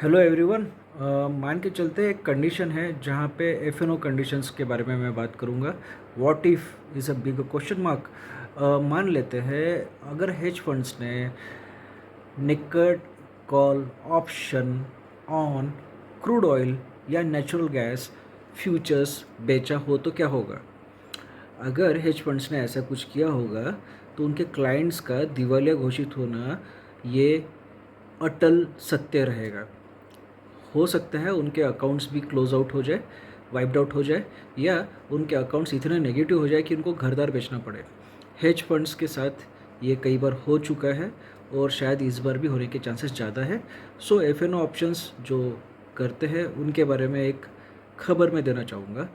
Hello everyone. मान के चलते एक कंडीशन है जहाँ पे एफ एन ओ कंडीशंस के बारे में मैं बात करूँगा। What if is a big question mark. मान लेते हैं अगर हेज फंड्स ने निकट call option on crude oil या नेचुरल गैस फ्यूचर्स बेचा हो तो क्या होगा। अगर हेज फंड्स ने ऐसा कुछ किया होगा तो उनके क्लाइंट्स का दिवालिया घोषित होना ये अटल सत्य रहेगा। हो सकता है उनके अकाउंट्स भी क्लोज आउट हो जाए, वाइप्ड आउट हो जाए, या उनके अकाउंट्स इतने नेगेटिव हो जाए कि उनको घरदार बेचना पड़े। हेज फंड्स के साथ ये कई बार हो चुका है और शायद इस बार भी होने के चांसेस ज़्यादा है। सो एफ एन ओ ऑप्शंस जो करते हैं उनके बारे में एक खबर मैं देना चाहूँगा।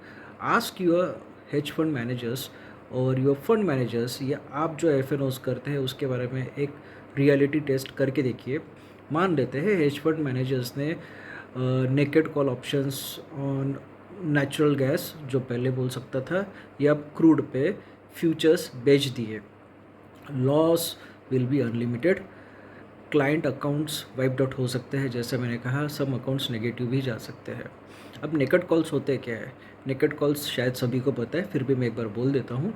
Ask your hedge fund managers और योर फंड मैनेजर्स या आप जो एफ एन ओज करते हैं उसके बारे में एक रियलिटी टेस्ट करके देखिए। मान लेते हैं हेज फंड मैनेजर्स ने naked call options on natural gas जो पहले बोल सकता था या क्रूड पे फ्यूचर्स बेच दिए। Loss will be unlimited. Client accounts wiped out हो सकते हैं, जैसे मैंने कहा सम अकाउंट्स नेगेटिव भी जा सकते हैं। अब नेकेड कॉल्स होते क्या है? नेकेड कॉल्स शायद सभी को पता है, फिर भी मैं एक बार बोल देता हूँ।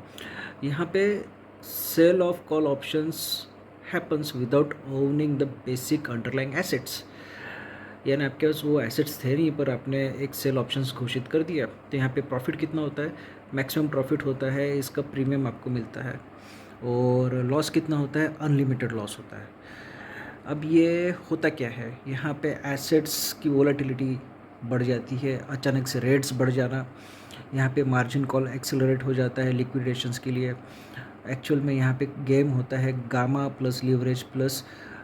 यहाँ पे sell of call options happens without owning the basic underlying assets. यानी आपके पास वो एसेट्स थे नहीं पर आपने एक सेल ऑप्शंस घोषित कर दिया, तो यहाँ पे प्रॉफिट कितना होता है? मैक्सिमम प्रॉफिट होता है, इसका प्रीमियम आपको मिलता है। और लॉस कितना होता है? अनलिमिटेड लॉस होता है। अब ये होता क्या है, यहाँ पे एसेट्स की वोलेटिलिटी बढ़ जाती है, अचानक से रेट्स बढ़ जाना, यहाँ पे मार्जिन कॉल एक्सेलरेट हो जाता है लिक्विडेशंस के लिए। एक्चुअल में यहाँ पे गेम होता है gamma plus leverage plus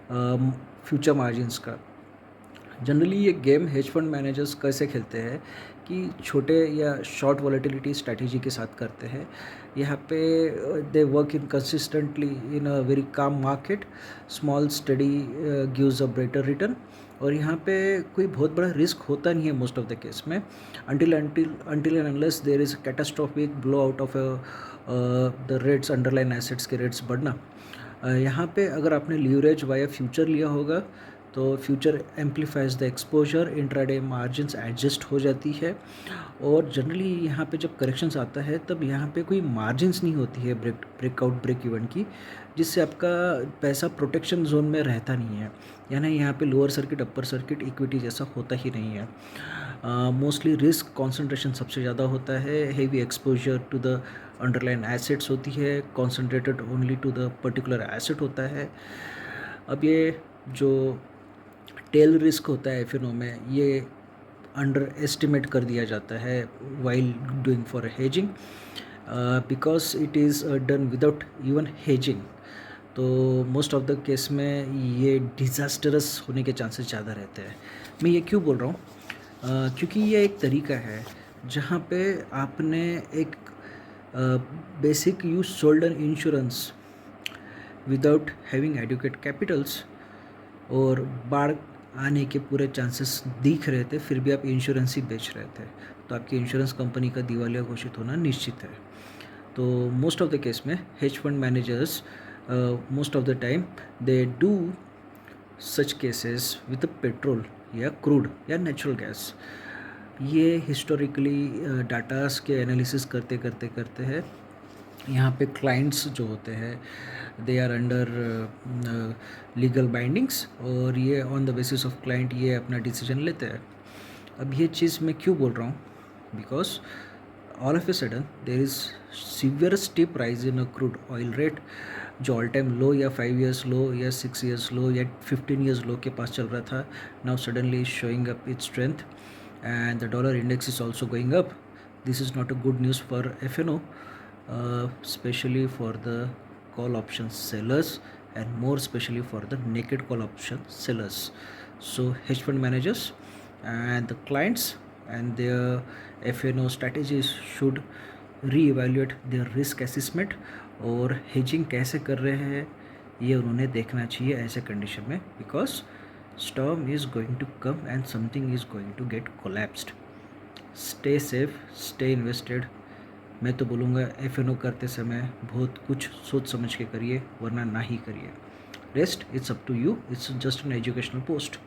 future margins का। जनरली ये गेम हेज फंड मैनेजर्स कैसे खेलते हैं कि छोटे या शॉर्ट वॉलेटिलिटी स्ट्रैटेजी के साथ करते हैं। यहाँ पे they work in consistently in a very calm market, small study gives a better return. और यहाँ पे कोई बहुत बड़ा रिस्क होता नहीं है मोस्ट ऑफ द केस में, until and unless there is catastrophic blow out of the rates, underline assets के रेट्स बढ़ना। यहाँ पे अगर आपने लीवरेज वाया फ्यूचर लिया होगा तो future amplifies the exposure, intraday margins adjust हो जाती है। और जनरली यहाँ पे जब करेक्शंस आता है तब यहाँ पे कोई मार्जिन्स नहीं होती है ब्रेकआउट ब्रेक इवन की, जिससे आपका पैसा प्रोटेक्शन जोन में रहता नहीं है। यानी यहाँ पे lower circuit upper circuit equity जैसा होता ही नहीं है। मोस्टली रिस्क कॉन्सेंट्रेशन सबसे ज़्यादा होता है, heavy exposure to the underline assets होती है, concentrated only to the particular asset होता है। अब ये जो टेल रिस्क होता है एफ में, ये अंडर एस्टिमेट कर दिया जाता है while doing for hedging, because it is done without even hedging. तो मोस्ट ऑफ द केस में ये डिज़ास्टरस होने के चांसेस ज़्यादा रहते हैं। मैं ये क्यों बोल रहा हूँ? क्योंकि ये एक तरीका है जहाँ पे आपने एक basic you sold an insurance without having adequate capitals, और बाढ़ आने के पूरे चांसेस दिख रहे थे, फिर भी आप इंश्योरेंस ही बेच रहे थे, तो आपकी इंश्योरेंस कंपनी का दिवालिया घोषित होना निश्चित है। तो मोस्ट ऑफ द केस में hedge fund managers most of the time they do such cases with petrol या क्रूड या नेचुरल गैस। ये हिस्टोरिकली डाटास के एनालिसिस करते करते करते हैं यहाँ पे क्लाइंट्स जो होते हैं they are under legal bindings, और ये on the basis of client ये अपना डिसीजन लेते हैं। अब ये चीज़ मैं क्यों बोल रहा हूँ? Because all of a sudden there is severe steep rise in a crude oil rate, जो ऑल टाइम लो या 5 years लो या 6 years लो या 15 years लो के पास चल रहा था, now suddenly showing up its strength and the dollar index is also going up. This is not a good news for FNO, especially for the call option sellers and more especially for the naked call option sellers. So hedge fund managers and the clients and their FNO strategies should reevaluate their risk assessment, और hedging कैसे कर रहे हैं ये उन्होंने देखना चाहिए ऐसे कंडीशन में, because storm is going to come and something is going to get collapsed. Stay safe, stay invested. मैं तो बोलूँगा FNO करते समय बहुत कुछ सोच समझ के करिए, वरना ना ही करिए। Rest it's up to you, it's just an educational post.